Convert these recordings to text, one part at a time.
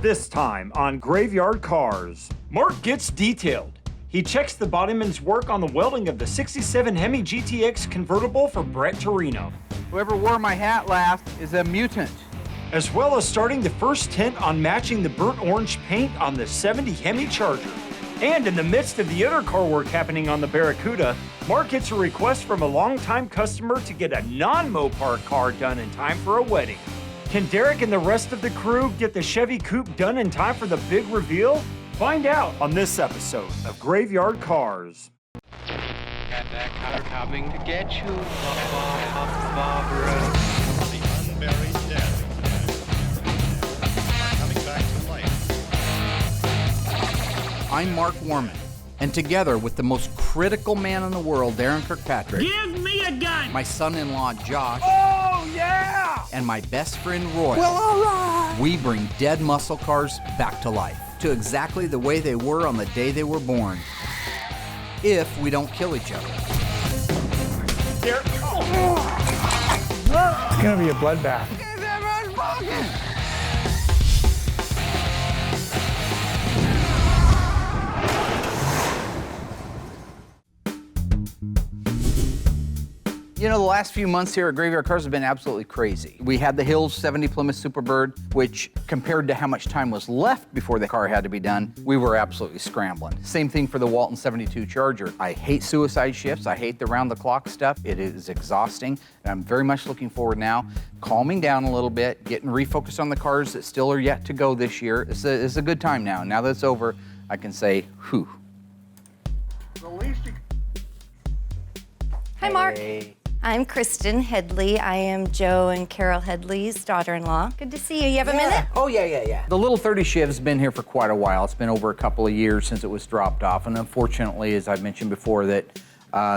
This time on Graveyard Carz, Mark gets detailed. He checks the bodyman's work on the welding of the 67 Hemi GTX convertible for Brett Torino. Whoever wore my hat last is a mutant. As well as starting the first tint on matching the burnt orange paint on the 70 Hemi Charger. And in the midst of the other car work happening on the Barracuda, Mark gets a request from a longtime customer to get a non-Mopar car done in time for a wedding. Can Derek and the rest of the crew get the Chevy Coupe done in time for the big reveal? Find out on this episode of Graveyard Carz. Got that car coming to get you, Barbara. The unburied dead are coming back to life. I'm Mark Warman, and together with the most critical man in the world, Daren Kirkpatrick. Give me a gun! My son-in-law, Josh. Oh, yeah! And my best friend, Roy. Well, all right! We bring dead muscle cars back to life, to exactly the way they were on the day they were born. If we don't kill each other. Derek, It's gonna be a bloodbath. You know, the last few months here at Graveyard Carz have been absolutely crazy. We had the Hills 70 Plymouth Superbird, which compared to how much time was left before the car had to be done, we were absolutely scrambling. Same thing for the Walton 72 Charger. I hate suicide shifts. I hate the round-the-clock stuff. It is exhausting, and I'm very much looking forward now, calming down a little bit, getting refocused on the cars that still are yet to go this year. It's a good time now. Now that it's over, I can say, whew. Hi, Mark. Hey. I'm Kristen Headley. I am Joe and Carol Headley's daughter-in-law. Good to see you. You have a minute? Oh, yeah. The little 30 Chev's been here for quite a while. It's been over a couple of years since it was dropped off. And unfortunately, as I've mentioned before, that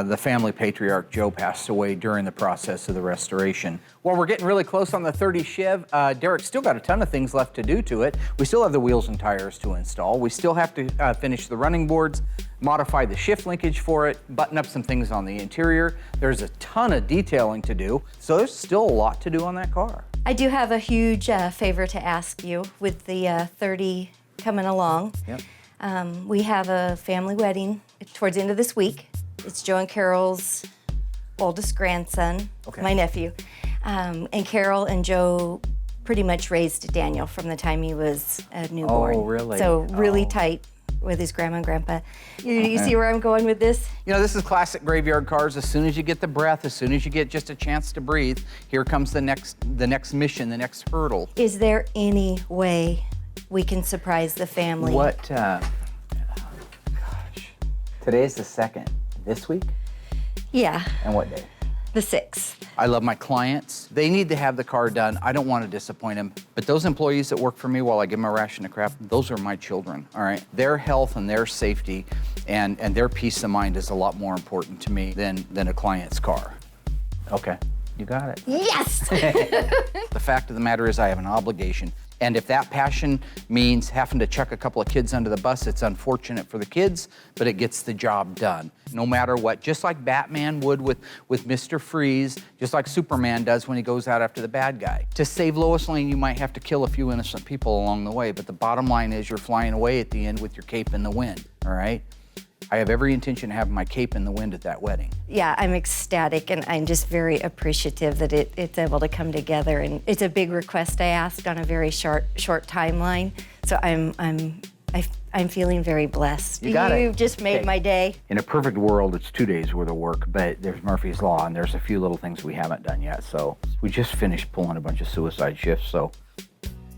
the family patriarch, Joe, passed away during the process of the restoration. While we're getting really close on the 30 Chev, Derek's still got a ton of things left to do to it. We still have the wheels and tires to install. We still have to finish the running boards, modify the shift linkage for it, button up some things on the interior. There's a ton of detailing to do, so there's still a lot to do on that car. I do have a huge favor to ask you with the 30 coming along. Yep. We have a family wedding towards the end of this week. It's Joe and Carol's oldest grandson, Okay. my nephew. And Carol and Joe pretty much raised Daniel from the time he was a newborn. Oh, really? So really Oh. tight with his grandma and grandpa. You see where I'm going with this? You know, this is classic Graveyard Carz. As soon as you get the breath, as soon as you get just a chance to breathe, here comes the next mission, the next hurdle. Is there any way we can surprise the family? What, gosh, today's the 2nd. This week? Yeah, And what day? the 6th. I love my clients. They need to have the car done. I don't want to disappoint them. But those employees that work for me while I give them a ration of crap, those are my children, all right? Their health and their safety and their peace of mind is a lot more important to me than a client's car. Okay, you got it. Yes! The fact of the matter is I have an obligation. And if that passion means having to chuck a couple of kids under the bus, it's unfortunate for the kids, but it gets the job done. No matter what, just like Batman would with Mr. Freeze, just like Superman does when he goes out after the bad guy. To save Lois Lane, you might have to kill a few innocent people along the way, but the bottom line is you're flying away at the end with your cape in the wind, all right? I have every intention of having my cape in the wind at that wedding. Yeah, I'm ecstatic, and I'm just very appreciative that it's able to come together. And it's a big request I asked on a very short timeline. So I'm feeling very blessed. You got it. You've just made Okay. my day. In a perfect world, it's 2 days worth of work, but there's Murphy's Law, and there's a few little things we haven't done yet. So we just finished pulling a bunch of suicide shifts, so.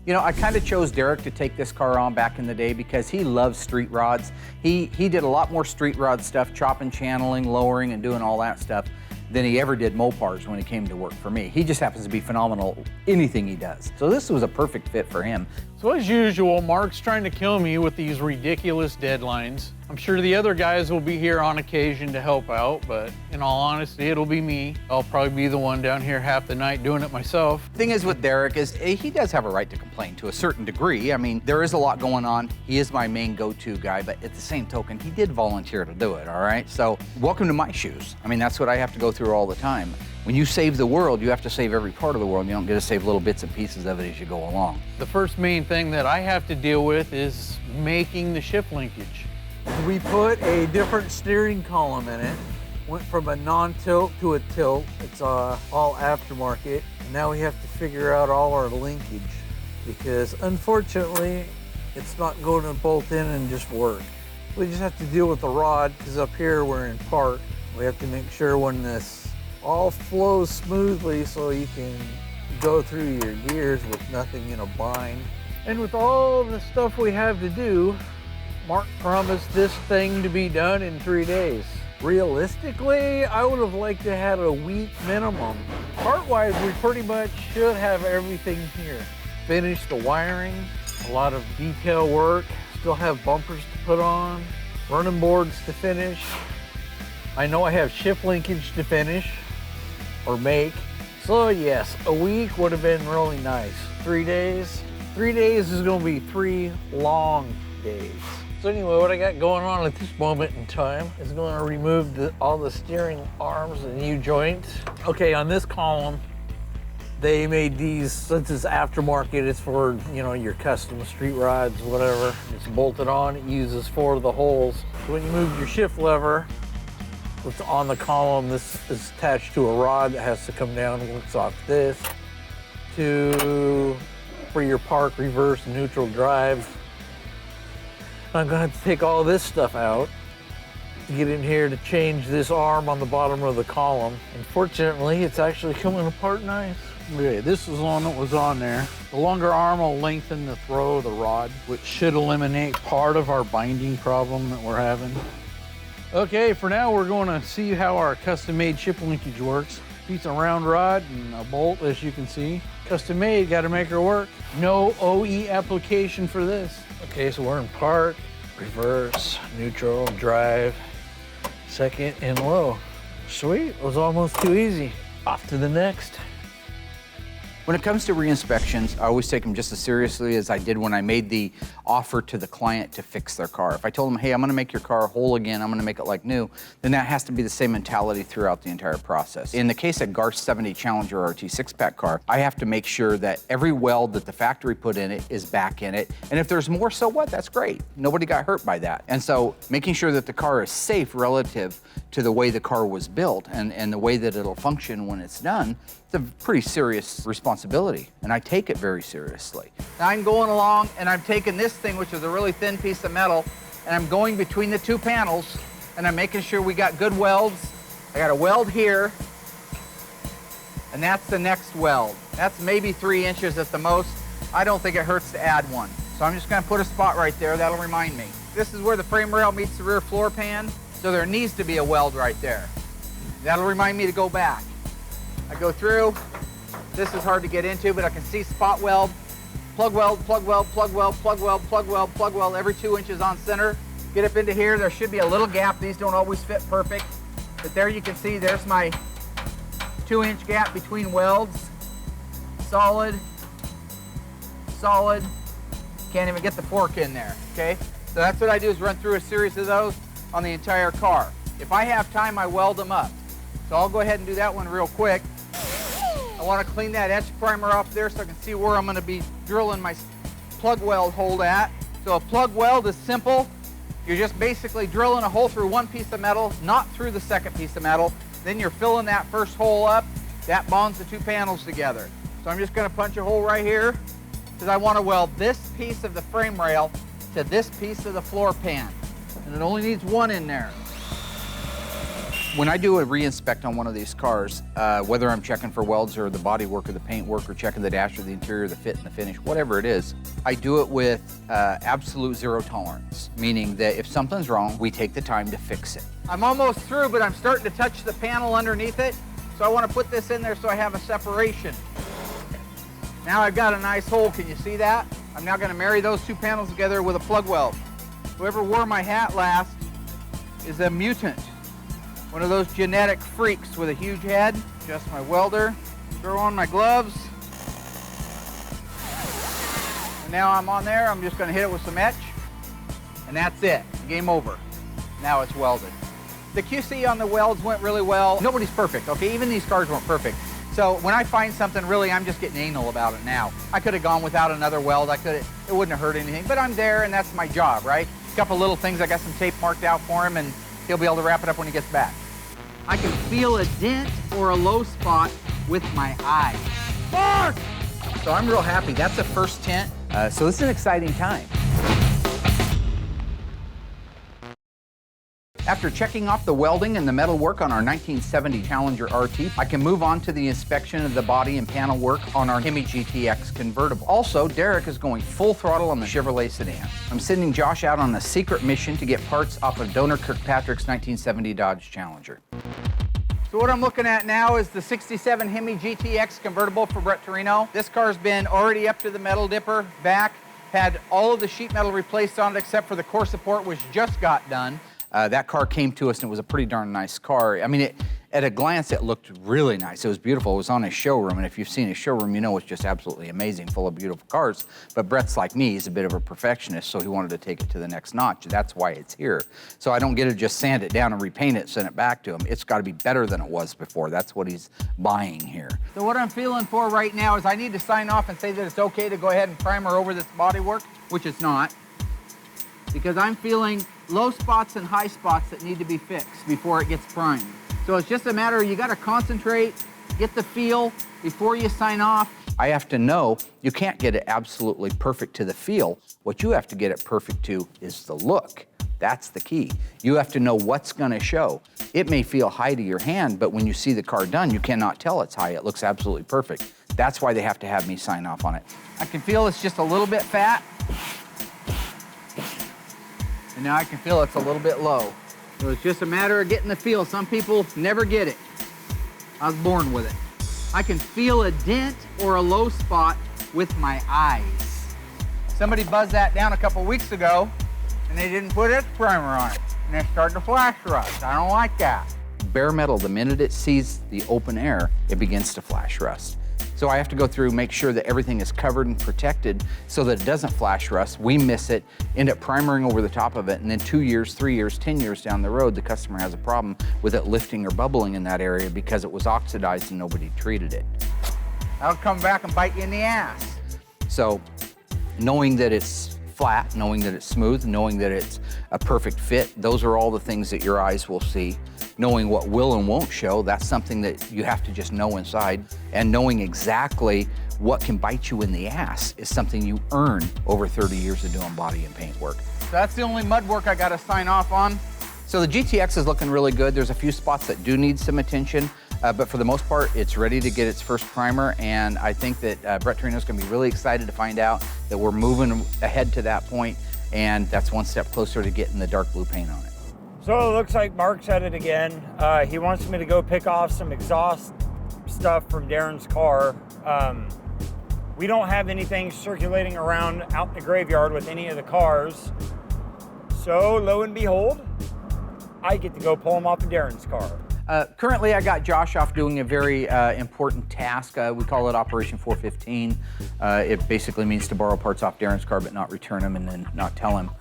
You know, I kind of chose Derek to take this car on back in the day because he loves street rods. He did a lot more street rod stuff, chopping, channeling, lowering, and doing all that stuff than he ever did Mopars when he came to work for me. He just happens to be phenomenal anything he does. So this was a perfect fit for him. So as usual, Mark's trying to kill me with these ridiculous deadlines. I'm sure the other guys will be here on occasion to help out, but in all honesty, it'll be me. I'll probably be the one down here half the night doing it myself. Thing is with Derek is he does have a right to complain to a certain degree. I mean, there is a lot going on. He is my main go-to guy, but at the same token, he did volunteer to do it, all right? So welcome to my shoes. I mean, that's what I have to go through all the time. When you save the world, you have to save every part of the world. You don't get to save little bits and pieces of it as you go along. The first main thing that I have to deal with is making the shift linkage. We put a different steering column in it. Went from a non-tilt to a tilt. It's all aftermarket. And now we have to figure out all our linkage because unfortunately, it's not going to bolt in and just work. We just have to deal with the rod because up here we're in park. We have to make sure when this all flows smoothly so you can go through your gears with nothing in a bind. And with all the stuff we have to do, Mark promised this thing to be done in 3 days. Realistically, I would have liked to have a week minimum. Part-wise, we pretty much should have everything here. Finish the wiring, a lot of detail work, still have bumpers to put on, running boards to finish. I know I have shift linkage to finish or make. So yes, a week would have been really nice. 3 days? 3 days is gonna be 3 long days. So anyway, what I got going on at this moment in time is going to remove all the steering arms and U-joints. Okay, on this column, they made these, since it's aftermarket, it's for, you know, your custom street rods, whatever. It's bolted on, it uses 4 of the holes. So when you move your shift lever, what's on the column, this is attached to a rod that has to come down and works off this for your park, reverse, neutral drive. I'm gonna have to take all this stuff out to get in here to change this arm on the bottom of the column. Unfortunately, it's actually coming apart nice. Okay, this is one that was on there. The longer arm will lengthen the throw of the rod, which should eliminate part of our binding problem that we're having. Okay, for now we're going to see how our custom-made shift linkage works. Piece of round rod and a bolt, as you can see. Custom-made, got to make her work. No OE application for this. Okay, so we're in park, reverse, neutral, drive, second, and low. Sweet, it was almost too easy. Off to the next. When it comes to re-inspections, I always take them just as seriously as I did when I made the offer to the client to fix their car. If I told them, hey, I'm gonna make your car whole again, I'm gonna make it like new, then that has to be the same mentality throughout the entire process. In the case of Carz 70 Challenger RT 6-pack car, I have to make sure that every weld that the factory put in it is back in it. And if there's more, so what? That's great. Nobody got hurt by that. And so making sure that the car is safe relative to the way the car was built and the way that it'll function when it's done, it's a pretty serious responsibility, and I take it very seriously. Now I'm going along and I'm taking this thing, which is a really thin piece of metal, and I'm going between the 2 panels, and I'm making sure we got good welds. I got a weld here, and that's the next weld. That's maybe 3 inches at the most. I don't think it hurts to add one. So I'm just gonna put a spot right there, that'll remind me. This is where the frame rail meets the rear floor pan, so there needs to be a weld right there. That'll remind me to go back. I go through, this is hard to get into, but I can see spot weld, plug weld, plug weld, plug weld, plug weld, plug weld, plug weld, every 2 inches on center. Get up into here, there should be a little gap. These don't always fit perfect, but there you can see there's my 2-inch gap between welds. Solid, solid, can't even get the fork in there, okay? So that's what I do is run through a series of those on the entire car. If I have time, I weld them up. So I'll go ahead and do that one real quick. I want to clean that etch primer off there so I can see where I'm going to be drilling my plug weld hole at. So a plug weld is simple. You're just basically drilling a hole through one piece of metal, not through the second piece of metal. Then you're filling that first hole up. That bonds the 2 panels together. So I'm just going to punch a hole right here because I want to weld this piece of the frame rail to this piece of the floor pan. And it only needs 1 in there. When I do a re-inspect on one of these cars, whether I'm checking for welds or the body work or the paint work or checking the dash or the interior, the fit and the finish, whatever it is, I do it with absolute 0 tolerance, meaning that if something's wrong, we take the time to fix it. I'm almost through, but I'm starting to touch the panel underneath it, so I want to put this in there so I have a separation. Now I've got a nice hole, can you see that? I'm now going to marry those 2 panels together with a plug weld. Whoever wore my hat last is a mutant. One of those genetic freaks with a huge head. Adjust my welder, throw on my gloves. And now I'm on there, I'm just gonna hit it with some etch. And that's it, game over. Now it's welded. The QC on the welds went really well. Nobody's perfect, okay? Even these cars weren't perfect. So when I find something, really, I'm just getting anal about it now. I could have gone without another weld. It wouldn't have hurt anything, but I'm there and that's my job, right? A couple little things, I got some tape marked out for him and he'll be able to wrap it up when he gets back. I can feel a dent or a low spot with my eyes. Mark! So I'm real happy. That's a first tint. So this is an exciting time. After checking off the welding and the metal work on our 1970 Challenger RT, I can move on to the inspection of the body and panel work on our Hemi GTX convertible. Also, Derek is going full throttle on the Chevrolet sedan. I'm sending Josh out on a secret mission to get parts off of Donor Kirkpatrick's 1970 Dodge Challenger. So what I'm looking at now is the 67 Hemi GTX convertible for Brett Torino. This car's been already up to the metal dipper, back, had all of the sheet metal replaced on it except for the core support, which just got done. That car came to us and it was a pretty darn nice car. I mean, at a glance, it looked really nice. It was beautiful. It was on his showroom, and if you've seen his showroom, you know it's just absolutely amazing, full of beautiful cars. But Brett's like me, he's a bit of a perfectionist, so he wanted to take it to the next notch. That's why it's here. So I don't get to just sand it down and repaint it, send it back to him. It's got to be better than it was before. That's what he's buying here. So what I'm feeling for right now is I need to sign off and say that it's okay to go ahead and primer over this bodywork, which it's not, because I'm feeling low spots and high spots that need to be fixed before it gets primed. So it's just a matter of you got to concentrate, get the feel before you sign off. I have to know you can't get it absolutely perfect to the feel. What you have to get it perfect to is the look. That's the key. You have to know what's going to show. It may feel high to your hand, but when you see the car done, you cannot tell it's high. It looks absolutely perfect. That's why they have to have me sign off on it. I can feel it's just a little bit fat. And now I can feel it's a little bit low. So it's just a matter of getting the feel. Some people never get it. I was born with it. I can feel a dent or a low spot with my eyes. Somebody buzzed that down a couple weeks ago and they didn't put its primer on it. And it started to flash rust. I don't like that. Bare metal, the minute it sees the open air, it begins to flash rust. So I have to go through, make sure that everything is covered and protected so that it doesn't flash rust. We miss it, end up primering over the top of it, and then 2 years, 3 years, 10 years down the road, the customer has a problem with it lifting or bubbling in that area because it was oxidized and nobody treated it. That'll come back and bite you in the ass. So knowing that it's flat, knowing that it's smooth, knowing that it's a perfect fit, those are all the things that your eyes will see. Knowing what will and won't show, that's something that you have to just know inside. And knowing exactly what can bite you in the ass is something you earn over 30 years of doing body and paint work. So that's the only mud work I got to sign off on. So the GTX is looking really good. There's a few spots that do need some attention, but for the most part, it's ready to get its first primer. And I think that Brett Torino's going to be really excited to find out that we're moving ahead to that point, and that's one step closer to getting the dark blue paint on it. So it looks like Mark's at it again. He wants me to go pick off some exhaust stuff from Daren's car. We don't have anything circulating around out in the graveyard with any of the cars. So lo and behold, I get to go pull them off of Daren's car. Currently, I got Josh off doing a very important task. We call it Operation 415. It basically means to borrow parts off Daren's car but not return them and then not tell him.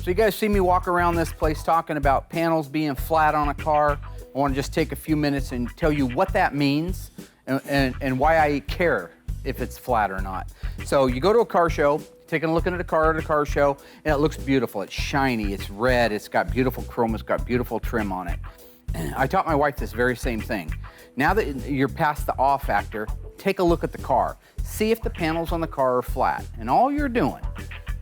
So you guys see me walk around this place talking about panels being flat on a car. I want to just take a few minutes and tell you what that means and why I care if it's flat or not. So you go to a car show, taking a look at a car at a car show, and it looks beautiful. It's shiny, it's red, it's got beautiful chrome, it's got beautiful trim on it. I taught my wife this very same thing. Now that you're past the awe factor, take a look at the car. See if the panels on the car are flat. And all you're doing,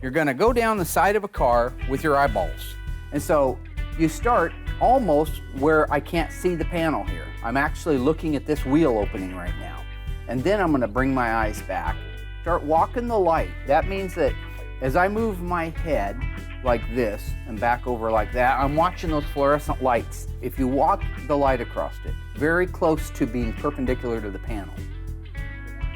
you're gonna go down the side of a car with your eyeballs. And so you start almost where I can't see the panel here. I'm actually looking at this wheel opening right now. And then I'm gonna bring my eyes back. Start walking the light. That means that as I move my head like this and back over like that, I'm watching those fluorescent lights. If you walk the light across it, very close to being perpendicular to the panel,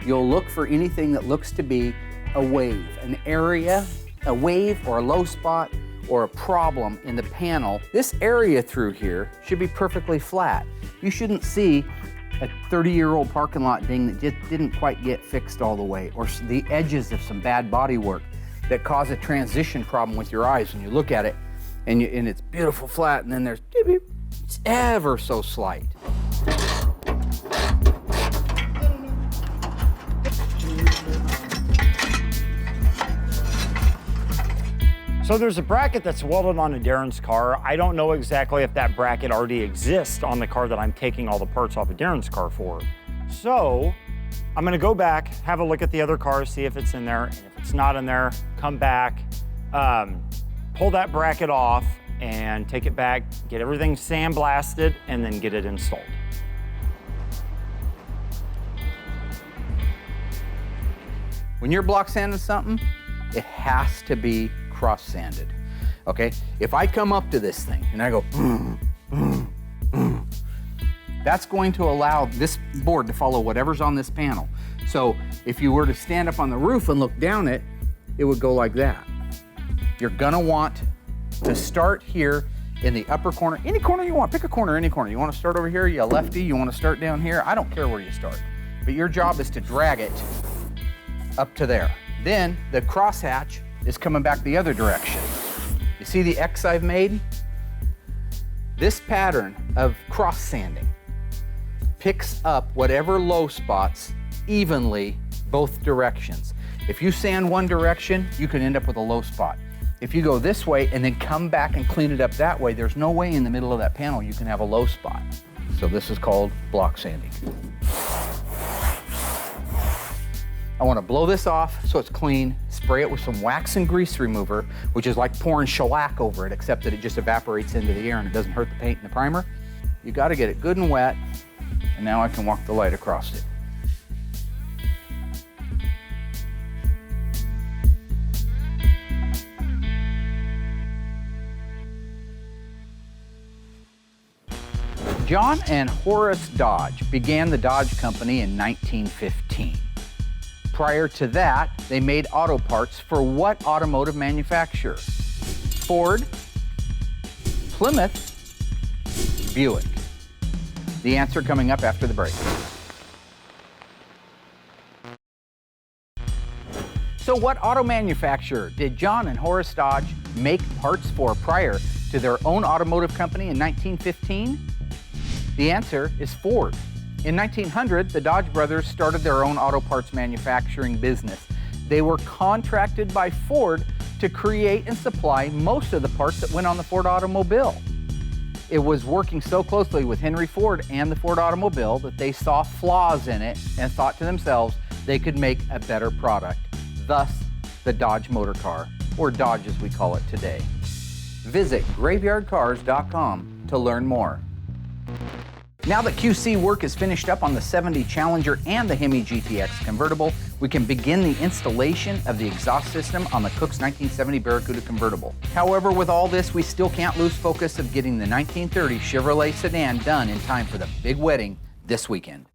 you'll look for anything that looks to be a wave, an area, a wave or a low spot or a problem in the panel. This area through here should be perfectly flat. You shouldn't see a 30-year-old parking lot ding that just didn't quite get fixed all the way, or the edges of some bad body work. that cause a transition problem with your eyes when you look at it, and it's beautiful flat, and then there's it's ever so slight. So there's a bracket that's welded onto Daren's car. I don't know exactly if that bracket already exists on the car that I'm taking all the parts off of Daren's car for. So I'm gonna go back, have a look at the other cars, see if it's in there. And if it's not in there, come back, pull that bracket off and take it back, get everything sandblasted, and then get it installed. When you're block sanding something, it has to be cross sanded, okay? If I come up to this thing and I go, that's going to allow this board to follow whatever's on this panel. So if you were to stand up on the roof and look down it, it would go like that. You're gonna want to start here in the upper corner, any corner you want, pick a corner, any corner. You wanna start over here, you lefty, you wanna start down here, I don't care where you start. But your job is to drag it up to there. Then the crosshatch is coming back the other direction. You see the X I've made? This pattern of cross sanding picks up whatever low spots evenly both directions. If you sand one direction, you can end up with a low spot. If you go this way and then come back and clean it up that way, there's no way in the middle of that panel you can have a low spot. So this is called block sanding. I want to blow this off so it's clean, spray it with some wax and grease remover, which is like pouring shellac over it, except that it just evaporates into the air and it doesn't hurt the paint and the primer. You got to get it good and wet, and now I can walk the light across it. John and Horace Dodge began the Dodge Company in 1915. Prior to that, they made auto parts for what automotive manufacturer? Ford, Plymouth, Buick. The answer coming up after the break. So what auto manufacturer did John and Horace Dodge make parts for prior to their own automotive company in 1915? The answer is Ford. In 1900, the Dodge brothers started their own auto parts manufacturing business. They were contracted by Ford to create and supply most of the parts that went on the Ford automobile. It was working so closely with Henry Ford and the Ford automobile that they saw flaws in it and thought to themselves they could make a better product. Thus, the Dodge motor car, or Dodge as we call it today. Visit graveyardcars.com to learn more. Now that QC work is finished up on the 70 Challenger and the Hemi GTX convertible, we can begin the installation of the exhaust system on the Cook's 1970 Barracuda convertible. However, with all this, we still can't lose focus of getting the 1930 Chevrolet sedan done in time for the big wedding this weekend.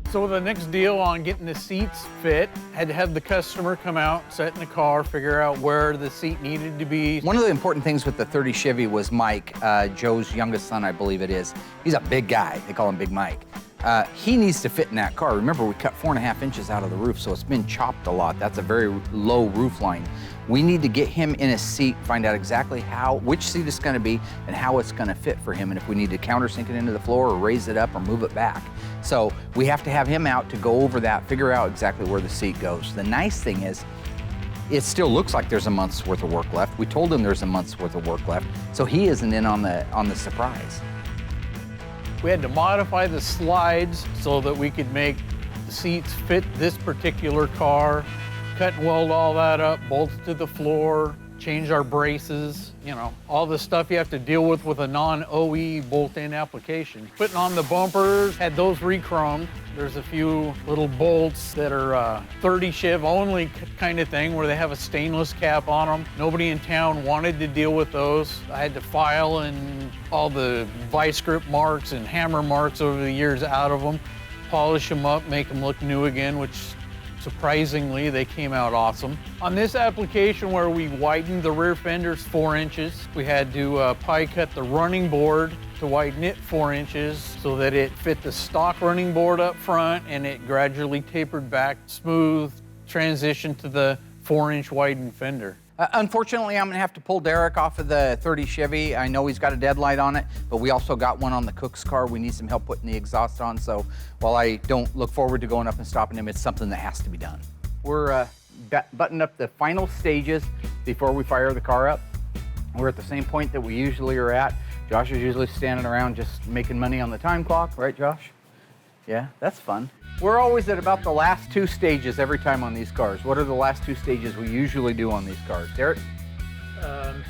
So the next deal on getting the seats fit, had to have the customer come out, sit in the car, figure out where the seat needed to be. One of the important things with the 30 Chevy was Mike, Joe's youngest son, I believe it is. He's a big guy. They call him Big Mike. He needs to fit in that car. Remember, we cut 4.5 inches out of the roof, so it's been chopped a lot. That's a very low roof line. We need to get him in a seat, find out exactly which seat it's gonna be and how it's gonna fit for him, and if we need to countersink it into the floor or raise it up or move it back. So we have to have him out to go over that, figure out exactly where the seat goes. The nice thing is, it still looks like there's a month's worth of work left. We told him there's a month's worth of work left, so he isn't in on the surprise. We had to modify the slides so that we could make the seats fit this particular car, cut and weld all that up, bolts to the floor, change our braces, you know, all the stuff you have to deal with a non-OE bolt-in application. Putting on the bumpers, had those re-chromed. There's a few little bolts that are 30 Chev only kind of thing where they have a stainless cap on them. Nobody in town wanted to deal with those. I had to file and all the vice grip marks and hammer marks over the years out of them, polish them up, make them look new again, which Surprisingly, they came out awesome. On this application where we widened the rear fenders 4 inches, we had to pie cut the running board to widen it 4 inches so that it fit the stock running board up front, and it gradually tapered back, smooth transition to the 4-inch widened fender. Unfortunately, I'm gonna have to pull Derek off of the 30 Chevy. I know he's got a deadlight on it, but we also got one on the Cook's car. We need some help putting the exhaust on, so while I don't look forward to going up and stopping him, it's something that has to be done. We're buttoning up the final stages before we fire the car up. We're at the same point that we usually are at. Josh is usually standing around just making money on the time clock, right, Josh? Yeah, that's fun. We're always at about the last 2 stages every time on these cars. What are the last 2 stages we usually do on these cars? Derek?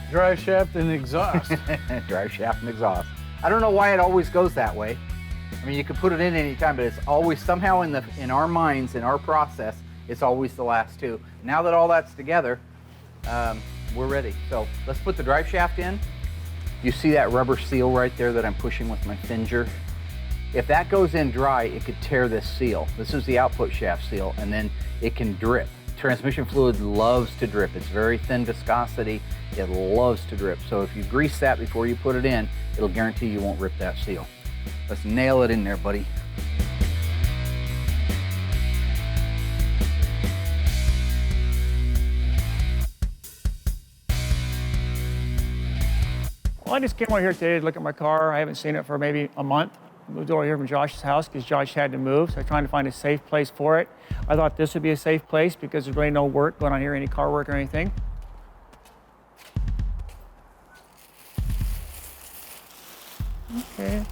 Drive shaft and exhaust. Drive shaft and exhaust. I don't know why it always goes that way. I mean, you could put it in any time, but it's always somehow in our minds, in our process, it's always the last 2. Now that all that's together, we're ready. So let's put the drive shaft in. You see that rubber seal right there that I'm pushing with my finger? If that goes in dry, it could tear this seal. This is the output shaft seal, and then it can drip. Transmission fluid loves to drip. It's very thin viscosity. It loves to drip. So if you grease that before you put it in, it'll guarantee you won't rip that seal. Let's nail it in there, buddy. Well, I just came over here today to look at my car. I haven't seen it for maybe a month. I moved over here from Josh's house because Josh had to move, so I'm trying to find a safe place for it. I thought this would be a safe place because there's really no work going on here, any car work or anything. Okay,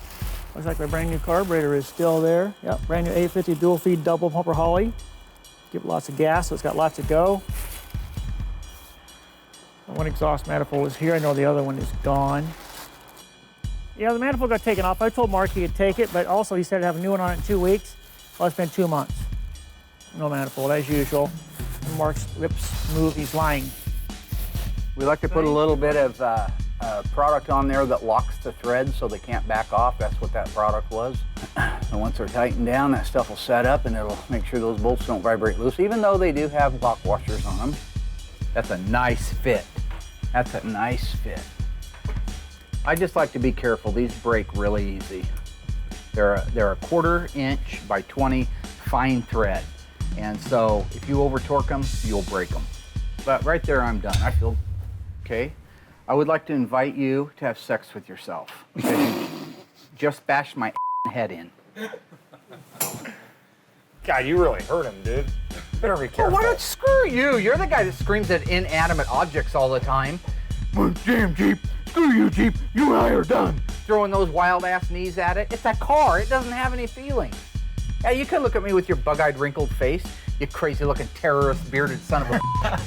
looks like my brand new carburetor is still there. Yep, brand new 850 dual feed double pumper Holly. Give it lots of gas, so it's got lots to go. One exhaust manifold is here. I know the other one is gone. Yeah, the manifold got taken off. I told Mark he could take it, but also he said to have a new one on it in 2 weeks. Well, it's been 2 months. No manifold, as usual. And Mark's lips move, he's lying. We like to put a little bit of product on there that locks the threads so they can't back off. That's what that product was. And once they're tightened down, that stuff will set up and it'll make sure those bolts don't vibrate loose, even though they do have lock washers on them. That's a nice fit. That's a nice fit. I just like to be careful. These break really easy. They're a 1/4 inch by 20 fine thread. And so if you over torque them, you'll break them. But right there, I'm done. I feel okay. I would like to invite you to have sex with yourself because you just bashed my head in. God, you really hurt him, dude. Better be careful. Why don't screw you? You're the guy that screams at inanimate objects all the time. Damn Jeep, screw you Jeep, you and I are done. Throwing those wild ass knees at it. It's a car, it doesn't have any feeling. Yeah, you can look at me with your bug-eyed wrinkled face, you crazy looking terrorist bearded son of a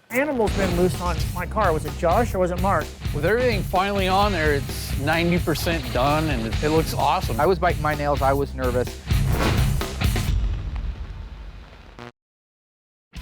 Animal's been loose on my car. Was it Josh or was it Mark? With everything finally on there, it's 90% done and it looks awesome. I was biting my nails, I was nervous.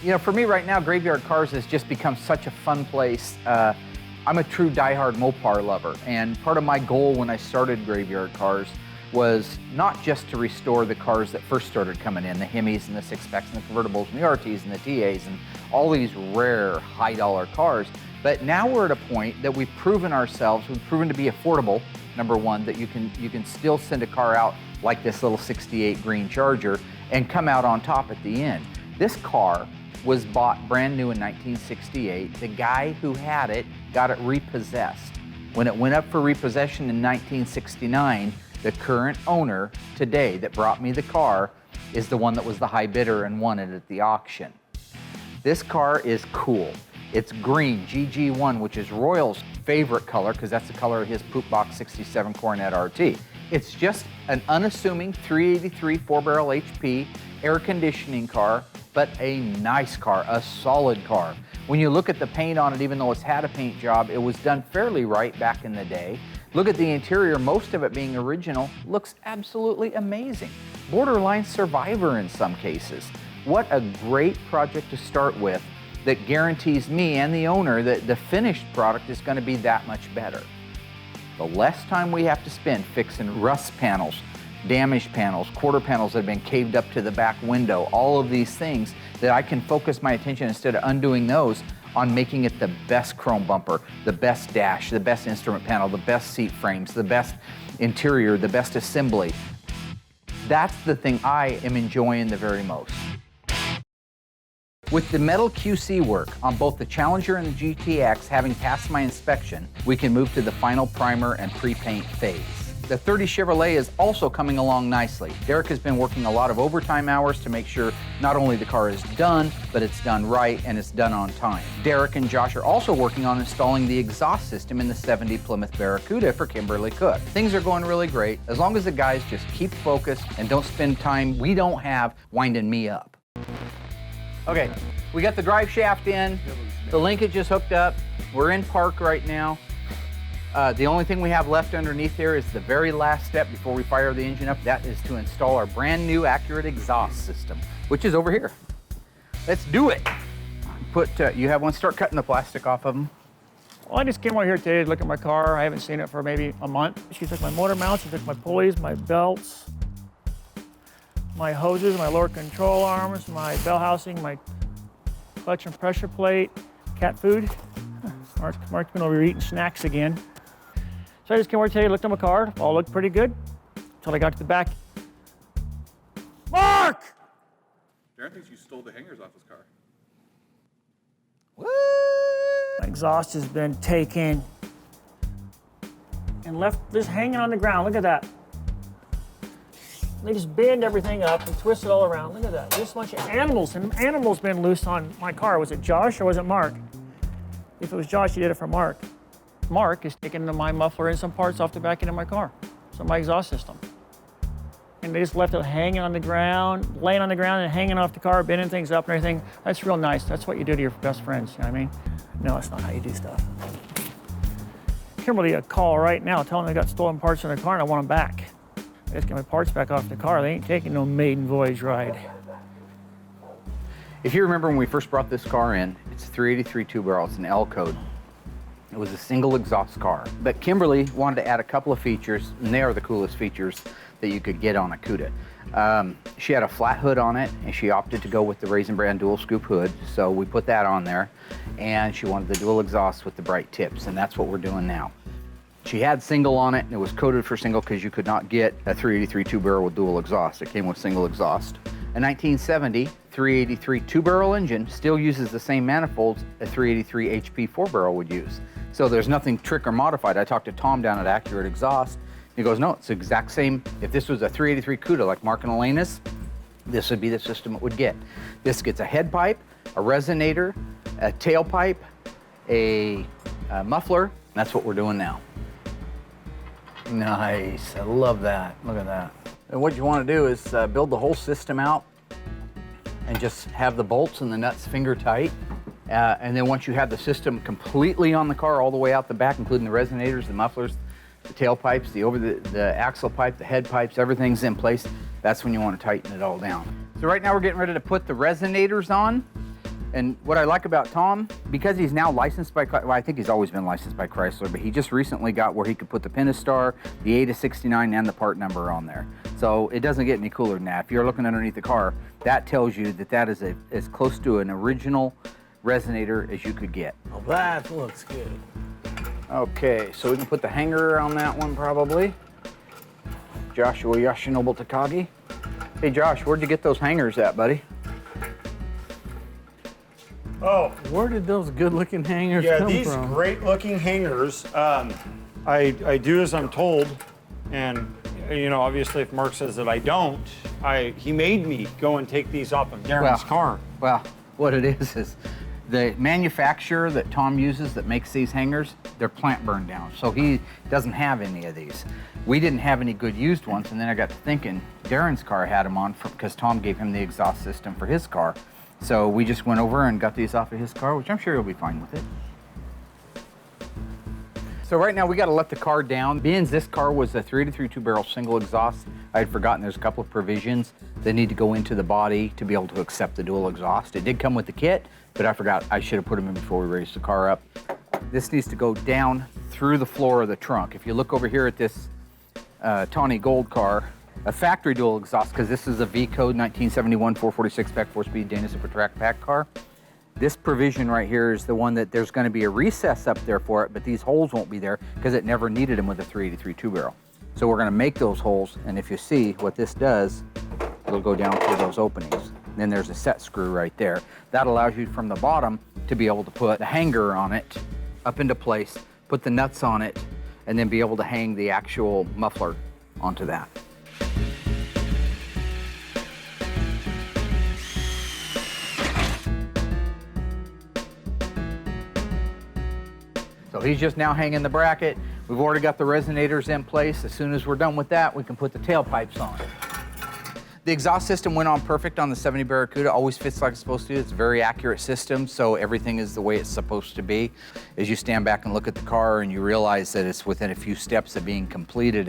You know, for me right now, Graveyard Carz has just become such a fun place. I'm a true diehard Mopar lover, and part of my goal when I started Graveyard Carz was not just to restore the cars that first started coming in, the Hemis and the 6-packs and the convertibles and the RTs and the TAs and all these rare high-dollar cars, but now we're at a point that we've proven ourselves, we've proven to be affordable, number one, that you can still send a car out like this little 68 green Charger and come out on top at the end. This car was bought brand new in 1968. The guy who had it got it repossessed. When it went up for repossession in 1969, the current owner today that brought me the car is the one that was the high bidder and won it at the auction. This car is cool. It's green, GG1, which is Royal's favorite color because that's the color of his Poop Box 67 Coronet RT. It's just an unassuming 383 4-barrel HP air conditioning car, but a nice car, a solid car. When you look at the paint on it, even though it's had a paint job, it was done fairly right back in the day. Look at the interior, most of it being original, looks absolutely amazing. Borderline survivor in some cases. What a great project to start with that guarantees me and the owner that the finished product is going to be that much better. The less time we have to spend fixing rust panels, damaged panels, quarter panels that have been caved up to the back window, all of these things that I can focus my attention instead of undoing those on making it the best chrome bumper, the best dash, the best instrument panel, the best seat frames, the best interior, the best assembly. That's the thing I am enjoying the very most. With the metal QC work on both the Challenger and the GTX having passed my inspection, we can move to the final primer and pre-paint phase. The 30 Chevrolet is also coming along nicely. Derek has been working a lot of overtime hours to make sure not only the car is done, but it's done right and it's done on time. Derek and Josh are also working on installing the exhaust system in the 70 Plymouth Barracuda for Kimberly Cook. Things are going really great as long as the guys just keep focused and don't spend time we don't have winding me up. Okay, we got the drive shaft in, the linkage is hooked up, we're in park right now. The only thing we have left underneath here is the very last step before we fire the engine up. That is to install our brand new accurate exhaust system, which is over here. Let's do it. You have one, start cutting the plastic off of them. Well, I just came out here today to look at my car. I haven't seen it for maybe a month. She took my motor mounts, she took my pulleys, my belts, my hoses, my lower control arms, my bell housing, my clutch and pressure plate, cat food. Mark's been over here eating snacks again. So I just came over today, looked at my car, all looked pretty good, until I got to the back. Mark! Daren thinks you stole the hangers off his car. What? My exhaust has been taken and left just hanging on the ground. Look at that. They just bend everything up and twist it all around. Look at that. Just a bunch of animals, and animals been loose on my car. Was it Josh or was it Mark? If it was Josh, he did it for Mark. Mark is taking my muffler and some parts off the back end of my car, so my exhaust system. And they just left it hanging on the ground, laying on the ground and hanging off the car, bending things up and everything. That's real nice. That's what you do to your best friends, you know what I mean? No, that's not how you do stuff. Kimberly a call right now telling me I got stolen parts in the car and I want them back. I just get my parts back off the car. They ain't taking no maiden voyage ride. If you remember when we first brought this car in, it's 383 two-barrel, it's an L code. It was a single exhaust car. But Kimberly wanted to add a couple of features, and they are the coolest features that you could get on a Cuda. She had a flat hood on it, and she opted to go with the Raisin Brand dual scoop hood, so we put that on there. And she wanted the dual exhaust with the bright tips, and that's what we're doing now. She had single on it, and it was coded for single because you could not get a 383 two-barrel with dual exhaust. It came with single exhaust. A 1970 383 two-barrel engine still uses the same manifolds a 383 HP four-barrel would use. So there's nothing trick or modified. I talked to Tom down at Accurate Exhaust. He goes, no, it's the exact same. If this was a 383 Cuda like Mark and Elena's, this would be the system it would get. This gets a head pipe, a resonator, a tailpipe, a muffler. That's what we're doing now. Nice, I love that. Look at that. And what you want to do is build the whole system out and just have the bolts and the nuts finger tight. And then once you have the system completely on the car all the way out the back, including the resonators, the mufflers, the tailpipes, the axle pipe, the head pipes, everything's in place, that's when you want to tighten it all down. So right now we're getting ready to put the resonators on. And what I like about Tom, because he's now licensed by, well, I think he's always been licensed by Chrysler, but he just recently got where he could put the Pentastar, the A to 69, and the part number on there. So it doesn't get any cooler than that. If you're looking underneath the car, that tells you that that is as close to an original resonator as you could get. Oh, that looks good. Okay, so we can put the hanger on that one probably. Joshua Yoshinobu Takagi. Hey Josh, where'd you get those hangers at, buddy? Oh, Where did those good-looking hangers yeah, come these from? great-looking hangers. I do as I'm told, and you know, obviously, if Mark says that I don't, he made me go and take these off of Daren's car. Well, what it is the manufacturer that Tom uses that makes these hangers, they're plant burned down, so he doesn't have any of these. We didn't have any good used ones, and then I got to thinking, Daren's car had them on because Tom gave him the exhaust system for his car. So we just went over and got these off of his car, which I'm sure he'll be fine with it. So right now we got to let the car down. Being this car was a 383 two-barrel single exhaust, I had forgotten there's a couple of provisions that need to go into the body to be able to accept the dual exhaust. It did come with the kit, but I forgot I should have put them in before we raised the car up. This needs to go down through the floor of the trunk. If you look over here at this tawny gold car, A factory dual exhaust, because this is a V code 1971 446 pack 4-speed Dana Super Track pack car. This provision right here is the one that there's going to be a recess up there for it, but these holes won't be there because it never needed them with a 383 two-barrel. So we're going to make those holes, and if you see what this does, it'll go down through those openings. Then there's a set screw right there. That allows you from the bottom to be able to put the hanger on it up into place, put the nuts on it, and then be able to hang the actual muffler onto that. So he's just now hanging the bracket. We've already got the resonators in place. As soon as we're done with that, we can put the tailpipes on. The exhaust system went on perfect on the 70 Barracuda. Always fits like it's supposed to. It's a very accurate system, so everything is the way it's supposed to be. As you stand back and look at the car and you realize that it's within a few steps of being completed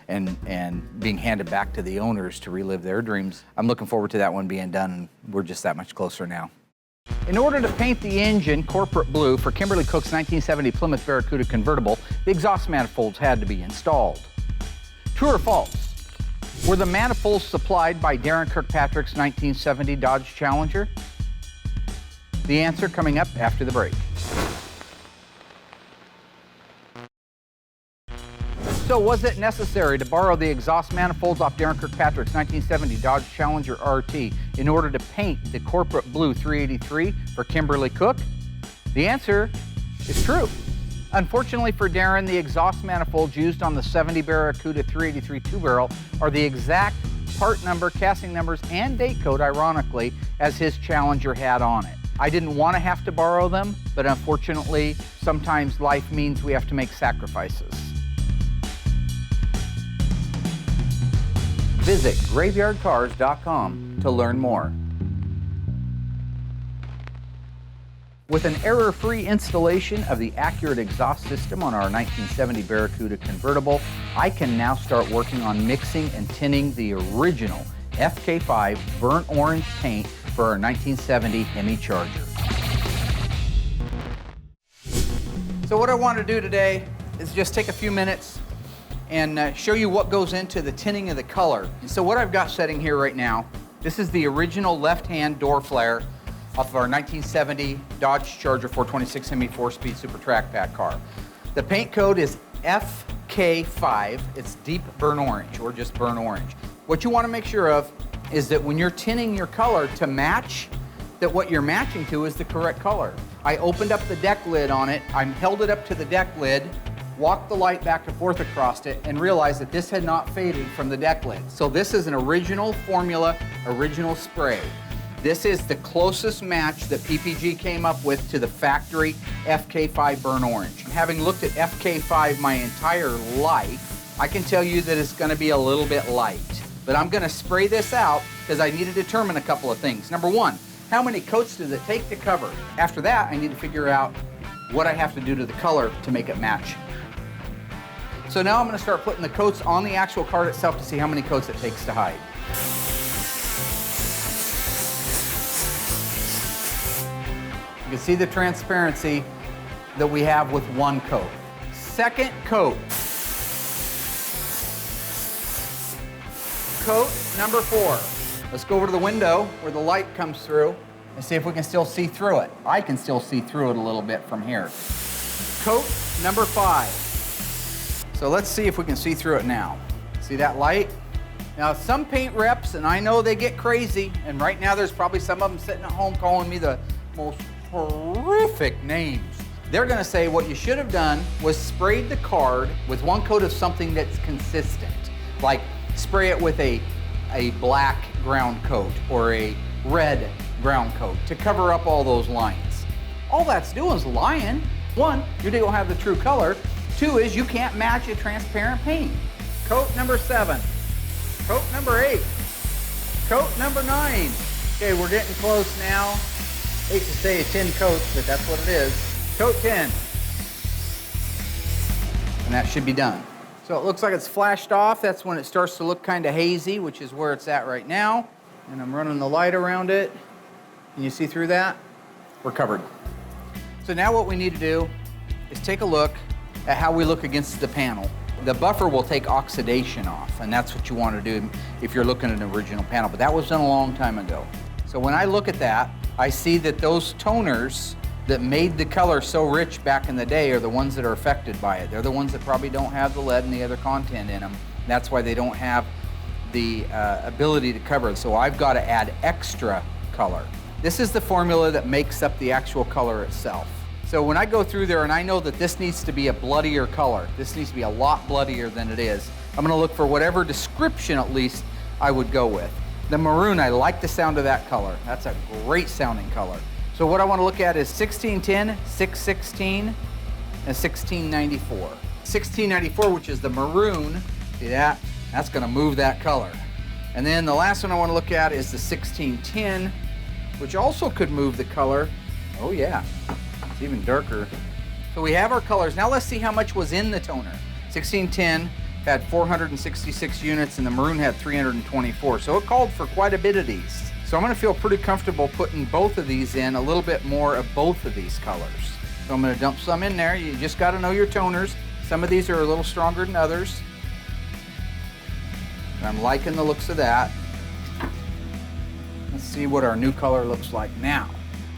and being handed back to the owners to relive their dreams, I'm looking forward to that one being done, and we're just that much closer now. In order to paint the engine corporate blue for Kimberly Cook's 1970 Plymouth Barracuda convertible, the exhaust manifolds had to be installed. True or false? Were the manifolds supplied by Daren Kirkpatrick's 1970 Dodge Challenger? The answer coming up after the break. So was it necessary to borrow the exhaust manifolds off Daren Kirkpatrick's 1970 Dodge Challenger RT in order to paint the corporate blue 383 for Kimberly Cook? The answer is true. Unfortunately for Daren, the exhaust manifolds used on the 70 Barracuda 383 two-barrel are the exact part number, casting numbers, and date code, ironically, as his Challenger had on it. I didn't want to have to borrow them, but unfortunately, sometimes life means we have to make sacrifices. Visit graveyardcars.com to learn more. With an error-free installation of the accurate exhaust system on our 1970 Barracuda convertible, I can now start working on mixing and tinting the original FK5 burnt orange paint for our 1970 Hemi Charger. So what I want to do today is just take a few minutes and show you what goes into the tinting of the color. So what I've got setting here right now, this is the original left-hand door flare off of our 1970 Dodge Charger 426 Hemi 4-speed Super Track Pack car. The paint code is FK5. It's deep burnt orange, or just burnt orange. What you want to make sure of is that when you're tinting your color to match, that what you're matching to is the correct color. I opened up the deck lid on it, I held it up to the deck lid, walked the light back and forth across it, and realized that this had not faded from the deck lid. So this is an original formula, original spray. This is the closest match that PPG came up with to the factory FK5 burnt orange. Having looked at FK5 my entire life, I can tell you that it's going to be a little bit light. But I'm going to spray this out because I need to determine a couple of things. Number one, how many coats does it take to cover? After that, I need to figure out what I have to do to the color to make it match. So now I'm going to start putting the coats on the actual card itself to see how many coats it takes to hide. You can see the transparency that we have with one coat. Second coat. Coat number 4. Let's go over to the window where the light comes through and see if we can still see through it. I can still see through it a little bit from here. Coat number 5. So let's see if we can see through it now. See that light? Now some paint reps, and I know they get crazy, and right now there's probably some of them sitting at home calling me the most horrific names. They're going to say what you should have done was sprayed the card with one coat of something that's consistent. Like spray it with a black ground coat or a red ground coat to cover up all those lines. All that's doing is lying. One, you don't have the true color. Two is you can't match a transparent paint. Coat number 7. Coat number 8. Coat number 9. Okay, we're getting close now. Hate to say 10 coats, but that's what it is. Coat 10. And that should be done. So it looks like it's flashed off. That's when it starts to look kind of hazy, which is where it's at right now. And I'm running the light around it. Can you see through that? We're covered. So now what we need to do is take a look at how we look against the panel. The buffer will take oxidation off, and that's what you want to do if you're looking at an original panel, but that was done a long time ago. So when I look at that, I see that those toners that made the color so rich back in the day are the ones that are affected by it. They're the ones that probably don't have the lead and the other content in them. That's why they don't have the ability to cover it. So I've got to add extra color. This is the formula that makes up the actual color itself. So when I go through there and I know that this needs to be a bloodier color, this needs to be a lot bloodier than it is, I'm gonna look for whatever description at least I would go with. The maroon, I like the sound of that color. That's a great sounding color. So what I wanna look at is 1610, 616, and 1694. 1694, which is the maroon, see that? That's gonna move that color. And then the last one I wanna look at is the 1610, which also could move the color. Oh yeah. It's even darker. So we have our colors. Now let's see how much was in the toner. 1610 had 466 units and the maroon had 324. So it called for quite a bit of these. So I'm gonna feel pretty comfortable putting both of these in, a little bit more of both of these colors. So I'm gonna dump some in there. You just gotta know your toners. Some of these are a little stronger than others. And I'm liking the looks of that. Let's see what our new color looks like now.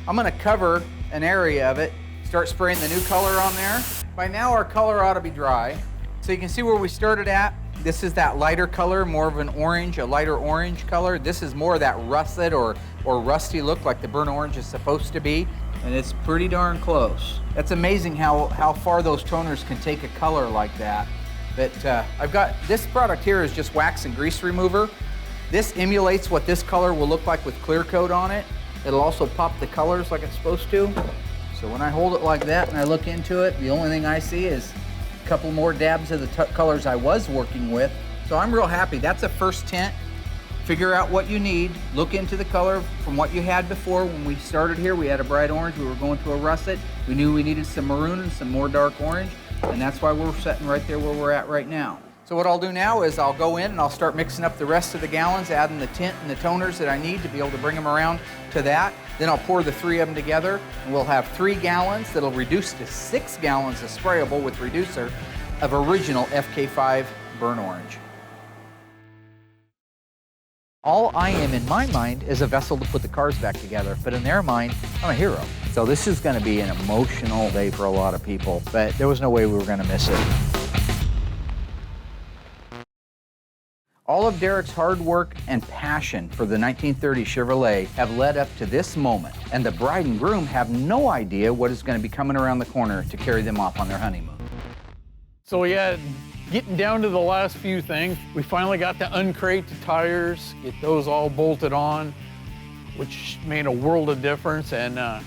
I'm gonna cover an area of it, start spraying the new color on there. By now our color ought to be dry. So you can see where we started at. This is that lighter color, more of an orange, a lighter orange color. This is more of that russet or rusty look like the burnt orange is supposed to be. And it's pretty darn close. That's amazing how far those toners can take a color like that. But I've got, this product here is just wax and grease remover. This emulates what this color will look like with clear coat on it. It'll also pop the colors like it's supposed to. So when I hold it like that and I look into it, the only thing I see is a couple more dabs of the colors I was working with. So I'm real happy. That's a first tint. Figure out what you need. Look into the color from what you had before. When we started here, we had a bright orange. We were going to a russet. We knew we needed some maroon and some more dark orange. And that's why we're sitting right there where we're at right now. So what I'll do now is I'll go in and I'll start mixing up the rest of the gallons, adding the tint and the toners that I need to be able to bring them around to that. Then I'll pour the 3 of them together and we'll have 3 gallons that'll reduce to 6 gallons of sprayable with reducer of original FK5 burnt orange. All I am in my mind is a vessel to put the Carz back together, but in their mind, I'm a hero. So this is gonna be an emotional day for a lot of people, but there was no way we were gonna miss it. All of Derek's hard work and passion for the 1930 Chevrolet have led up to this moment, and the bride and groom have no idea what is going to be coming around the corner to carry them off on their honeymoon. So yeah, getting down to the last few things, we finally got to uncrate the tires, get those all bolted on, which made a world of difference, and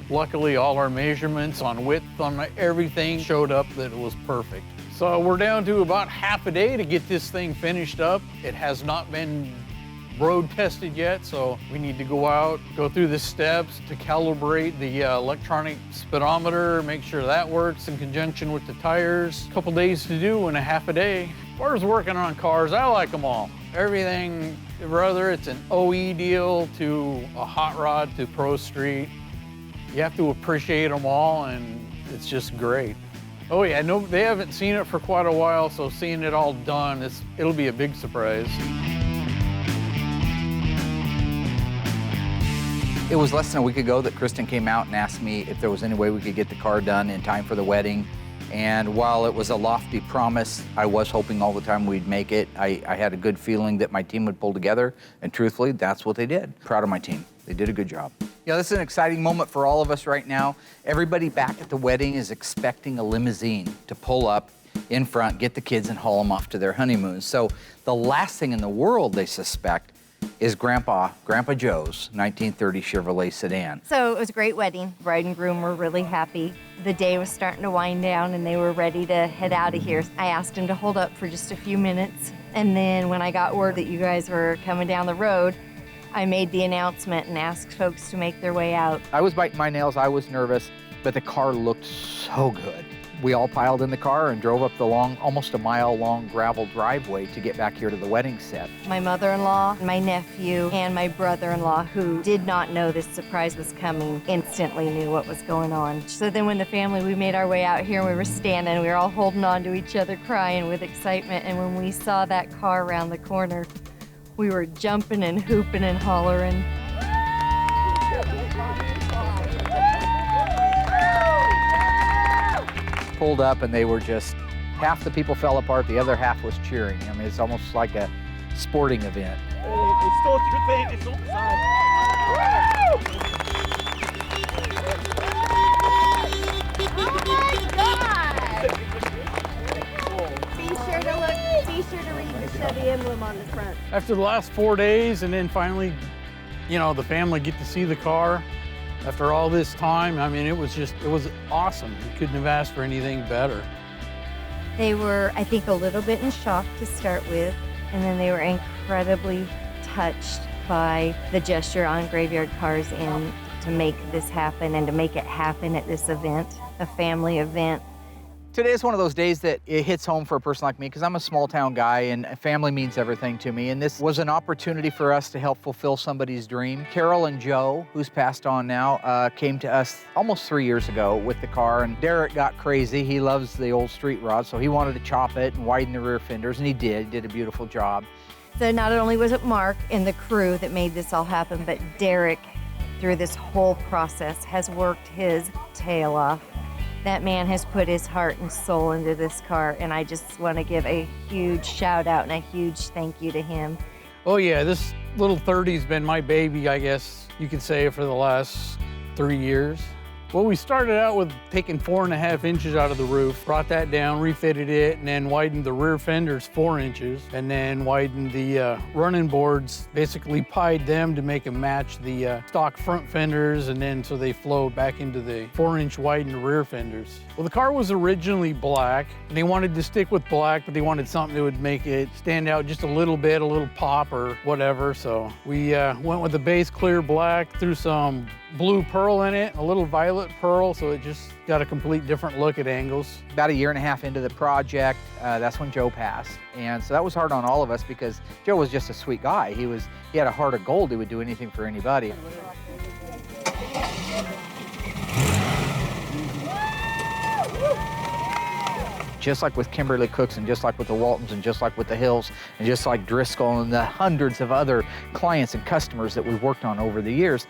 luckily all our measurements on width, on everything showed up that it was perfect. So we're down to about half a day to get this thing finished up. It has not been road tested yet, so we need to go out, go through the steps to calibrate the electronic speedometer, make sure that works in conjunction with the tires. A couple days to do in a half a day. As far as working on cars, I like them all. Everything, whether it's an OE deal to a hot rod to Pro Street, you have to appreciate them all, and it's just great. Oh yeah, no, they haven't seen it for quite a while, so seeing it all done, it'll be a big surprise. It was less than a week ago that Kristen came out and asked me if there was any way we could get the car done in time for the wedding. And while it was a lofty promise, I was hoping all the time we'd make it. I had a good feeling that my team would pull together, and truthfully, that's what they did. Proud of my team. They did a good job. Yeah, this is an exciting moment for all of us right now. Everybody back at the wedding is expecting a limousine to pull up in front, get the kids, and haul them off to their honeymoon. So the last thing in the world they suspect is Grandpa Joe's 1930 Chevrolet sedan. So it was a great wedding. Bride and groom were really happy. The day was starting to wind down and they were ready to head out of here. I asked him to hold up for just a few minutes. And then when I got word that you guys were coming down the road, I made the announcement and asked folks to make their way out. I was biting my nails, I was nervous, but the car looked so good. We all piled in the car and drove up the long, almost a mile-long gravel driveway to get back here to the wedding set. My mother-in-law, my nephew, and my brother-in-law, who did not know this surprise was coming, instantly knew what was going on. So then when the family, we made our way out here and we were standing, we were all holding on to each other, crying with excitement. And when we saw that car around the corner, we were jumping and hooping and hollering. Pulled up and they were just, half the people fell apart, the other half was cheering. I mean, it's almost like a sporting event. They stole your thing, they stole the Be sure to read the Chevy emblem on the front. After the last 4 days, and then finally, you know, the family get to see the car. After all this time, I mean, it was awesome. You couldn't have asked for anything better. They were, I think, a little bit in shock to start with, and then they were incredibly touched by the gesture on Graveyard Carz and to make this happen and to make it happen at this event, a family event. Today is one of those days that it hits home for a person like me because I'm a small town guy and family means everything to me. And this was an opportunity for us to help fulfill somebody's dream. Carol and Joe, who's passed on now, came to us almost 3 years ago with the car. And Derek got crazy. He loves the old street rod, so he wanted to chop it and widen the rear fenders, and he did a beautiful job. So not only was it Mark and the crew that made this all happen, but Derek, through this whole process, has worked his tail off. That man has put his heart and soul into this car, and I just want to give a huge shout out and a huge thank you to him. Oh yeah, this little 30's been my baby, I guess you could say, for the last 3 years. Well, we started out with taking 4.5 inches out of the roof, brought that down, refitted it, and then widened the rear fenders 4 inches, and then widened the running boards, basically pied them to make them match the stock front fenders, and then so they flow back into the 4-inch widened rear fenders. Well, the car was originally black, and they wanted to stick with black, but they wanted something that would make it stand out just a little bit, a little pop or whatever, so we went with the base clear black, threw some blue pearl in it, a little violet pearl, so it just got a complete different look at angles. About 1.5 years into the project, that's when Joe passed. And so that was hard on all of us because Joe was just a sweet guy. He had a heart of gold. He would do anything for anybody. Just like with Kimberly Cooks and just like with the Waltons and just like with the Hills and just like Driscoll and the hundreds of other clients and customers that we've worked on over the years,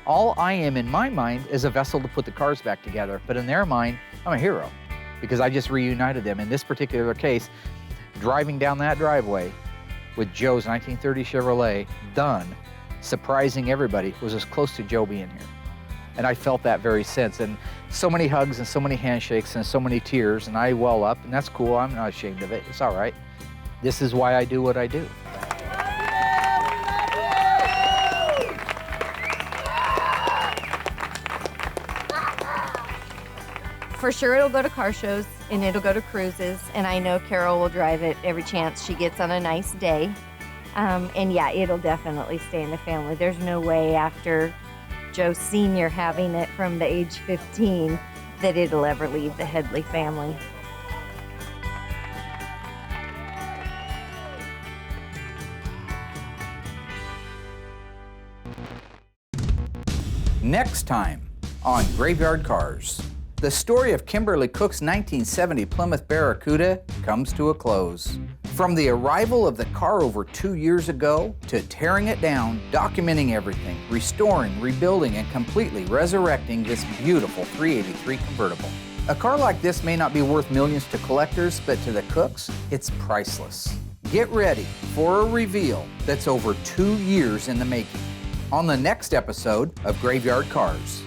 all I am in my mind is a vessel to put the cars back together. But in their mind, I'm a hero because I just reunited them. In this particular case, driving down that driveway with Joe's 1930 Chevrolet done, surprising everybody, was as close to Joe being here. And I felt that very sense. And so many hugs and so many handshakes and so many tears, and I well up, and that's cool. I'm not ashamed of it. It's all right. This is why I do what I do. For sure it'll go to car shows and it'll go to cruises, and I know Carol will drive it every chance she gets on a nice day. And yeah, it'll definitely stay in the family. There's no way after Joe Sr. having it from the age 15 that it'll ever leave the Headley family. Next time on Graveyard Carz, the story of Kimberly Cook's 1970 Plymouth Barracuda comes to a close. From the arrival of the car over 2 years ago to tearing it down, documenting everything, restoring, rebuilding, and completely resurrecting this beautiful 383 convertible. A car like this may not be worth millions to collectors, but to the Cooks, it's priceless. Get ready for a reveal that's over 2 years in the making on the next episode of Graveyard Carz.